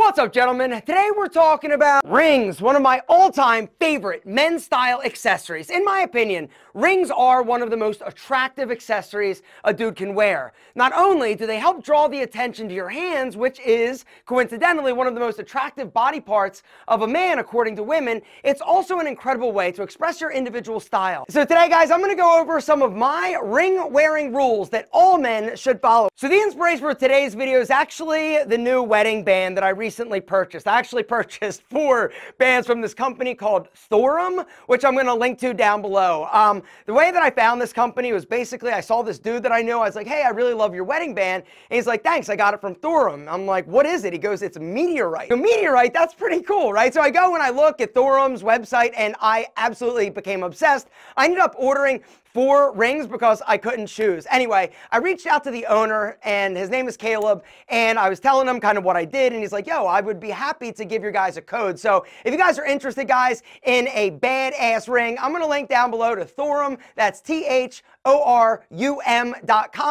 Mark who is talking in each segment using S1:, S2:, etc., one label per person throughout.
S1: What's up, gentlemen? Today we're talking about rings, one of my all-time favorite men's style accessories. In my opinion, rings are one of the most attractive accessories a dude can wear. Not only do they help draw the attention to your hands, which is coincidentally one of the most attractive body parts of a man according to women, it's also an incredible way to express your individual style. So today, guys, I'm going to go over some of my ring-wearing rules that all men should follow. So the inspiration for today's video is actually the new wedding band that I recently purchased. I actually purchased 4 bands from this company called Thorum, which I'm going to link to down below. The way that I found this company was basically I saw this dude that I knew. I was like, hey, I really love your wedding band. And he's like, thanks, I got it from Thorum. I'm like, what is it? He goes, it's a meteorite. A meteorite, that's pretty cool, right? So I go and I look at Thorum's website and I absolutely became obsessed. I ended up ordering 4 rings because I couldn't choose. Anyway, I reached out to the owner, and his name is Caleb, and I was telling him kind of what I did, and he's like, yo, I would be happy to give your guys a code. So if you guys are interested, guys, in a badass ring, I'm going to link down below to Thorum. That's THORUM.com.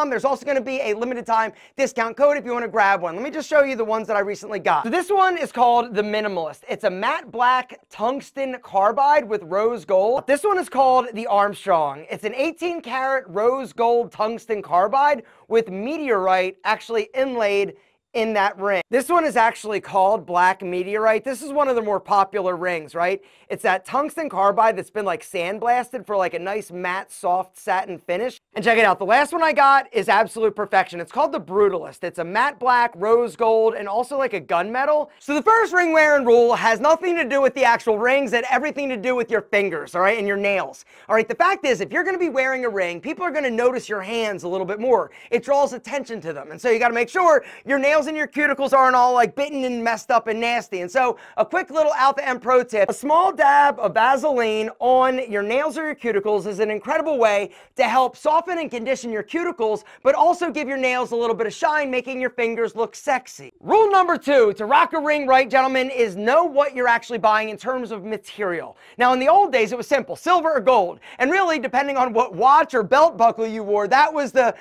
S1: There's also going to be a limited time discount code if you want to grab one. Let me just show you the ones that I recently got. So this one is called the Minimalist. It's a matte black tungsten carbide with rose gold. This one is called the Armstrong. It's an 18 karat rose gold tungsten carbide with meteorite actually inlaid in that ring. This one is actually called Black Meteorite. This is one of the more popular rings, right? It's that tungsten carbide that's been like sandblasted for like a nice matte soft satin finish. And check it out, the last one I got is absolute perfection. It's called the Brutalist. It's a matte black, rose gold, and also like a gunmetal. So the first ring wearing rule has nothing to do with the actual rings and everything to do with your fingers, all right, and your nails. All right, the fact is, if you're gonna be wearing a ring, people are gonna notice your hands a little bit more. It draws attention to them. And so you gotta make sure your nails and your cuticles aren't all like bitten and messed up and nasty. And so a quick little out the end pro tip, a small dab of Vaseline on your nails or your cuticles is an incredible way to help soften and condition your cuticles, but also give your nails a little bit of shine, making your fingers look sexy. Rule number 2 to rock a ring right, gentlemen, is know what you're actually buying in terms of material. Now, in the old days, it was simple, silver or gold. And really, depending on what watch or belt buckle you wore, that was the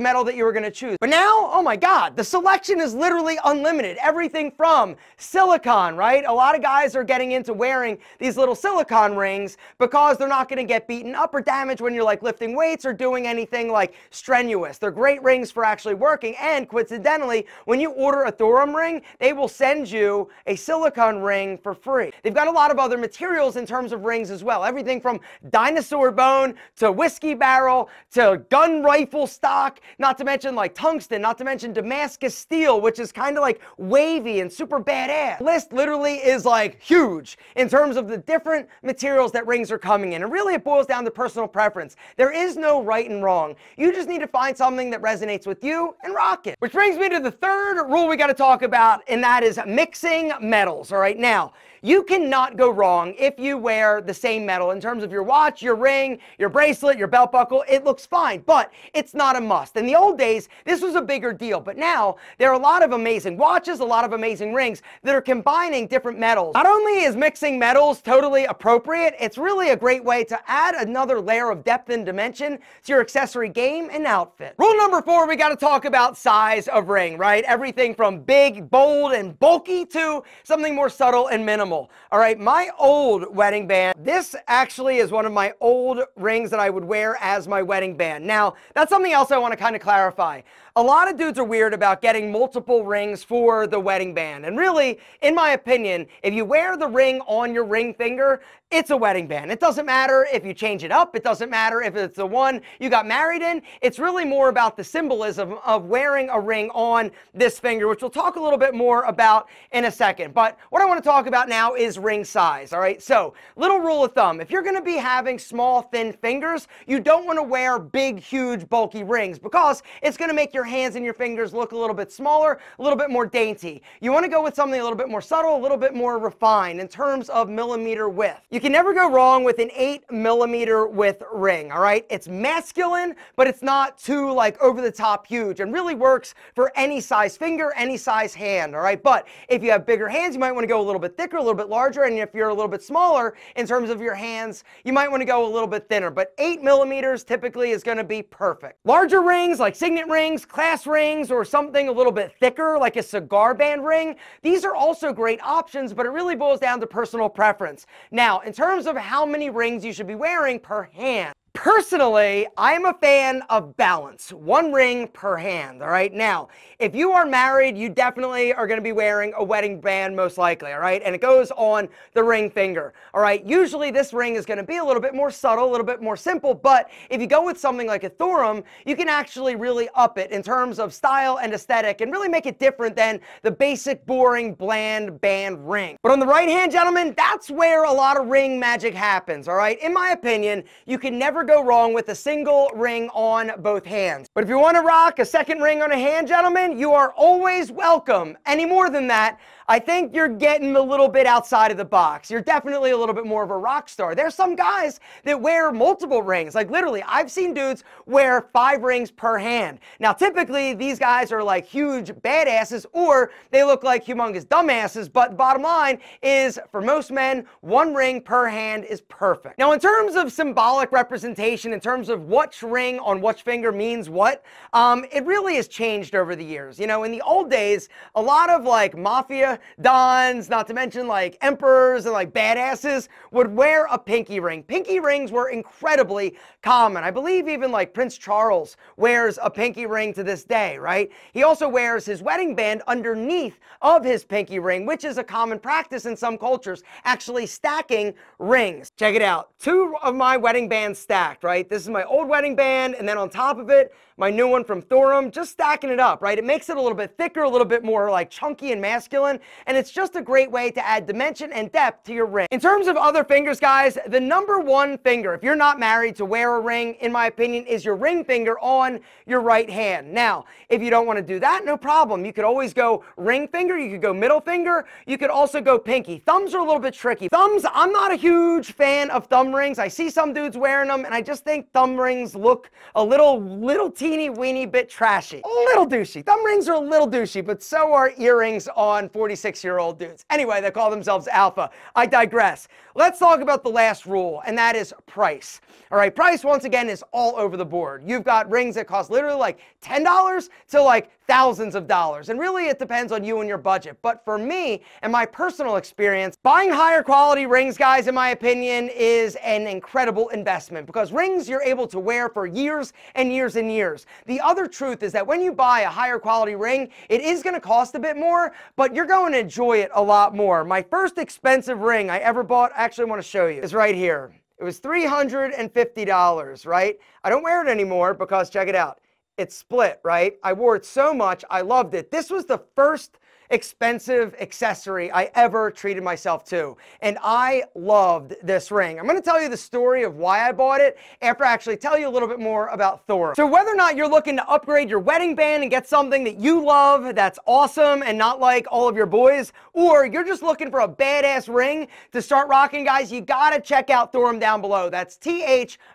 S1: metal that you were going to choose. But now, oh my God, the selection is literally unlimited. Everything from silicone, right? A lot of guys are getting into wearing these little silicone rings because they're not going to get beaten up or damaged when you're like lifting weights or doing anything like strenuous. They're great rings for actually working, and coincidentally, when you order a Thorum ring, they will send you a silicone ring for free. They've got a lot of other materials in terms of rings as well. Everything from dinosaur bone to whiskey barrel to gun rifle stock, not to mention like tungsten, not to mention Damascus steel, which is kind of like wavy and super badass. The list literally is like huge in terms of the different materials that rings are coming in. And really it boils down to personal preference. There is no right and wrong. You just need to find something that resonates with you and rock it. Which brings me to the third rule we got to talk about, and that is mixing metals. All right, now, you cannot go wrong if you wear the same metal in terms of your watch, your ring, your bracelet, your belt buckle. It looks fine, but it's not a must. In the old days, this was a bigger deal, but now there are a lot of amazing watches, a lot of amazing rings that are combining different metals. Not only is mixing metals totally appropriate, it's really a great way to add another layer of depth and dimension to your accessory game and outfit. Rule number 4, we got to talk about size of ring, right? Everything from big, bold, and bulky to something more subtle and minimal. All right, my old wedding band, this actually is one of my old rings that I would wear as my wedding band. Now, that's something else I want to kind of clarify. A lot of dudes are weird about getting multiple rings for the wedding band. And really, in my opinion, if you wear the ring on your ring finger, it's a wedding band. It doesn't matter if you change it up. It doesn't matter if it's the one you got married in. It's really more about the symbolism of wearing a ring on this finger, which we'll talk a little bit more about in a second. But what I want to talk about now is ring size, all right? So, little rule of thumb, if you're going to be having small, thin fingers, you don't want to wear big, huge, bulky rings because it's going to make your hands and your fingers look a little bit smaller, a little bit more dainty. You want to go with something a little bit more subtle, a little bit more refined in terms of millimeter width. You can never go wrong with an 8mm width ring, all right? It's masculine, but it's not too like over the top huge and really works for any size finger, any size hand, all right? But if you have bigger hands, you might want to go a little bit thicker, a little bit larger, and if you're a little bit smaller in terms of your hands, you might want to go a little bit thinner, but 8mm typically is going to be perfect. Larger rings like signet rings, class rings or something a little bit thicker, like a cigar band ring, these are also great options, but it really boils down to personal preference. Now, in terms of how many rings you should be wearing per hand, personally, I'm a fan of balance. One ring per hand, all right? Now, if you are married, you definitely are going to be wearing a wedding band most likely, all right? And it goes on the ring finger, all right? Usually this ring is going to be a little bit more subtle, a little bit more simple, but if you go with something like a Thorum, you can actually really up it in terms of style and aesthetic and really make it different than the basic, boring, bland band ring. But on the right hand, gentlemen, that's where a lot of ring magic happens, all right? In my opinion, you can never go wrong with a single ring on both hands. But if you want to rock a second ring on a hand, gentlemen, you are always welcome. Any more than that, I think you're getting a little bit outside of the box. You're definitely a little bit more of a rock star. There's some guys that wear multiple rings. Like literally, I've seen dudes wear 5 rings per hand. Now, typically, these guys are like huge badasses or they look like humongous dumbasses, but the bottom line is for most men, 1 ring per hand is perfect. Now, in terms of symbolic representation, in terms of which ring on which finger means what, it really has changed over the years. You know, in the old days, a lot of like mafia dons, not to mention like emperors and like badasses, would wear a pinky ring. Pinky rings were incredibly common. I believe even like Prince Charles wears a pinky ring to this day, right? He also wears his wedding band underneath of his pinky ring, which is a common practice in some cultures, actually stacking rings. Check it out. 2 of my wedding bands stacked, right? This is my old wedding band, and then on top of it, my new one from Thorum, just stacking it up, right? It makes it a little bit thicker, a little bit more like chunky and masculine, and it's just a great way to add dimension and depth to your ring. In terms of other fingers, guys, the number 1 finger, if you're not married to wear a ring, in my opinion, is your ring finger on your right hand. Now, if you don't want to do that, no problem. You could always go ring finger, you could go middle finger, you could also go pinky. Thumbs are a little bit tricky. Thumbs, I'm not a huge fan of thumb rings. I see some dudes wearing them, and I just think thumb rings look a little teeny weeny bit trashy. A little douchey. Thumb rings are a little douchey, but so are earrings on 46-year-old dudes. Anyway, they call themselves alpha. I digress. Let's talk about the last rule, and that is price. All right, price, once again, is all over the board. You've got rings that cost literally like $10 to like thousands of dollars. And really, it depends on you and your budget. But for me and my personal experience, buying higher quality rings, guys, in my opinion, is an incredible investment because rings you're able to wear for years and years and years. The other truth is that when you buy a higher quality ring, it is going to cost a bit more, but you're going to enjoy it a lot more. My first expensive ring I ever bought, I actually want to show you, is right here. It was $350, right? I don't wear it anymore because, check it out, it's split, right? I wore it so much, I loved it. This was the first expensive accessory I ever treated myself to, and I loved this ring. I'm going to tell you the story of why I bought it after I actually tell you a little bit more about Thorum. So whether or not you're looking to upgrade your wedding band and get something that you love that's awesome and not like all of your boys, or you're just looking for a badass ring to start rocking, guys, you gotta check out Thorum down below. That's THORUM.com.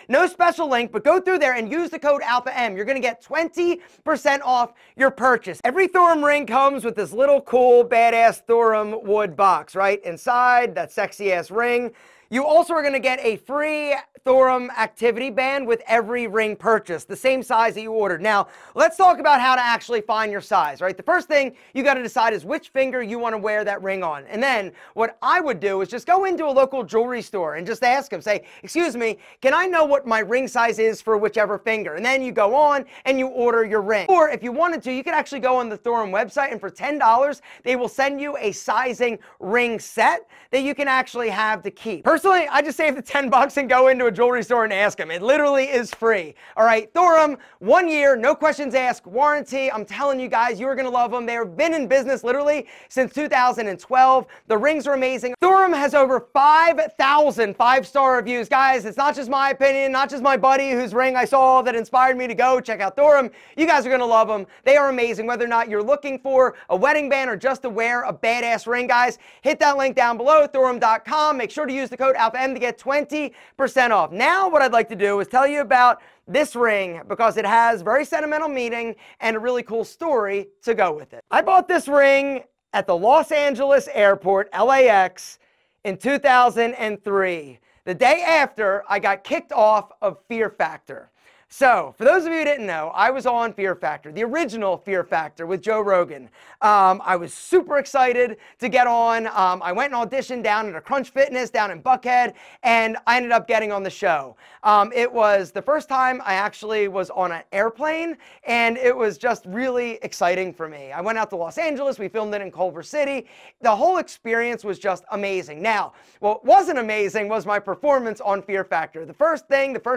S1: No special link, but go through there and use the code ALPHAM. You're going to get 20% off your purchase. Every Thorum ring comes with this little cool, badass Thorum wood box, right? Inside, that sexy ass ring. You also are going to get a free Thorum activity band with every ring purchase, the same size that you ordered. Now, let's talk about how to actually find your size, right? The first thing you got to decide is which finger you want to wear that ring on. And then what I would do is just go into a local jewelry store and just ask them, say, excuse me, can I know what my ring size is for whichever finger? And then you go on and you order your ring. Or if you wanted to, you could actually go on the Thorum website and for $10, they will send you a sizing ring set that you can actually have to keep. Personally, I just save the $10 and go into a jewelry store and ask them. It literally is free. All right, Thorum, 1 year, no questions asked, warranty. I'm telling you guys, you're going to love them. They've been in business literally since 2012. The rings are amazing. Thorum has over 5,000 5-star reviews. Guys, it's not just my opinion, not just my buddy whose ring I saw that inspired me to go check out Thorum. You guys are going to love them. They are amazing. Whether or not you're looking for a wedding band or just to wear a badass ring, guys, hit that link down below, thorum.com. Make sure to use the code ALPHAM to get 20% off. Now what I'd like to do is tell you about this ring because it has very sentimental meaning and a really cool story to go with it. I bought this ring at the Los Angeles airport, LAX, in 2003, the day after I got kicked off of Fear Factor. So, for those of you who didn't know, I was on Fear Factor, the original Fear Factor with Joe Rogan. I was super excited to get on. I went and auditioned down at a Crunch Fitness down in Buckhead, and I ended up getting on the show. It was the first time I actually was on an airplane, and it was just really exciting for me. I went out to Los Angeles, we filmed it in Culver City. The whole experience was just amazing. Now, what wasn't amazing was my performance on Fear Factor. The first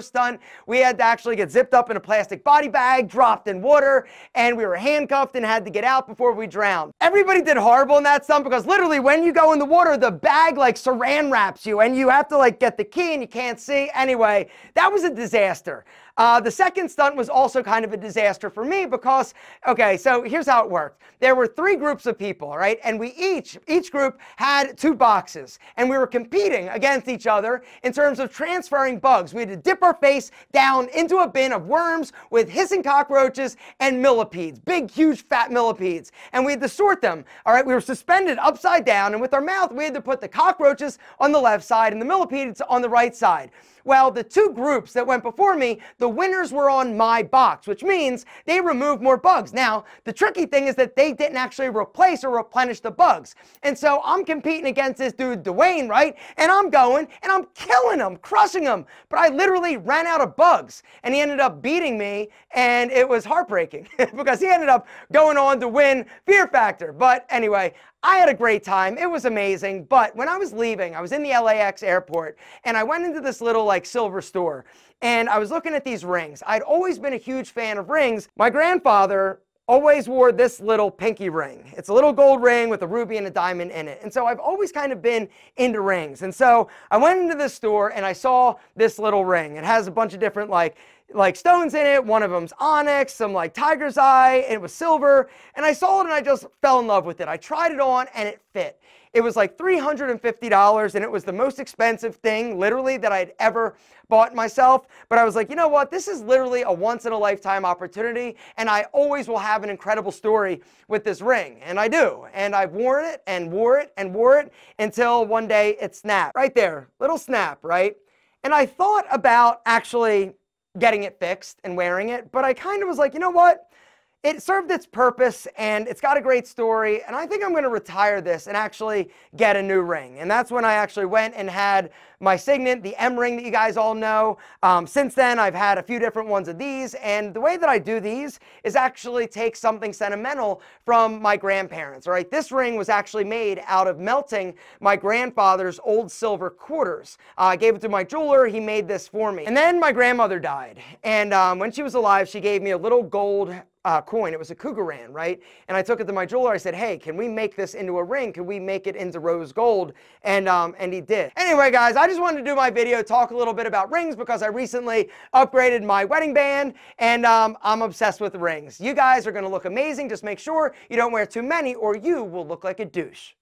S1: stunt, we had to actually get zipped up in a plastic body bag, dropped in water, and we were handcuffed and had to get out before we drowned. Everybody did horrible in that stunt because literally when you go in the water, the bag like saran wraps you and you have to like get the key and you can't see. Anyway, that was a disaster. The second stunt was also kind of a disaster for me because, okay, so here's how it worked. There were 3 groups of people, right? And we each group had 2 boxes, and we were competing against each other in terms of transferring bugs. We had to dip our face down into a bin of worms with hissing cockroaches and millipedes, big, huge, fat millipedes, and we had to sort them. All right, we were suspended upside down, and with our mouth, we had to put the cockroaches on the left side and the millipedes on the right side. Well, the 2 groups that went before me, the winners were on my box, which means they removed more bugs. Now, the tricky thing is that they didn't actually replace or replenish the bugs. And so I'm competing against this dude, Dwayne, right? And I'm going, and I'm killing him, crushing him. But I literally ran out of bugs, and he ended up beating me, and it was heartbreaking because he ended up going on to win Fear Factor. But anyway, I had a great time. It was amazing. But when I was leaving, I was in the LAX airport, and I went into this little like silver store, and I was looking at these rings. I'd always been a huge fan of rings. My grandfather always wore this little pinky ring. It's a little gold ring with a ruby and a diamond in it. And so I've always kind of been into rings. And so I went into this store and I saw this little ring. It has a bunch of different like stones in it. One of them's onyx, some like tiger's eye, and it was silver. And I saw it and I just fell in love with it. I tried it on and it fit. It was like $350, and it was the most expensive thing, literally, that I'd ever bought myself. But I was like, you know what? This is literally a once-in-a-lifetime opportunity, and I always will have an incredible story with this ring. And I do. And I've worn it and wore it and wore it until one day it snapped. Right there. Little snap, right? And I thought about actually getting it fixed and wearing it, but I kind of was like, you know what? It served its purpose, and it's got a great story, and I think I'm going to retire this and actually get a new ring. And that's when I actually went and had my signet, the M ring that you guys all know. Since then, I've had a few different ones of these, and the way that I do these is actually take something sentimental from my grandparents. All right, this ring was actually made out of melting my grandfather's old silver quarters. I gave it to my jeweler. He made this for me. And then my grandmother died, and when she was alive, she gave me a little gold coin. It was a Cougaran, right? And I took it to my jeweler. I said, hey, can we make this into a ring? Can we make it into rose gold? And he did. Anyway, guys, I just wanted to do my video, talk a little bit about rings because I recently upgraded my wedding band, and I'm obsessed with rings. You guys are going to look amazing. Just make sure you don't wear too many or you will look like a douche.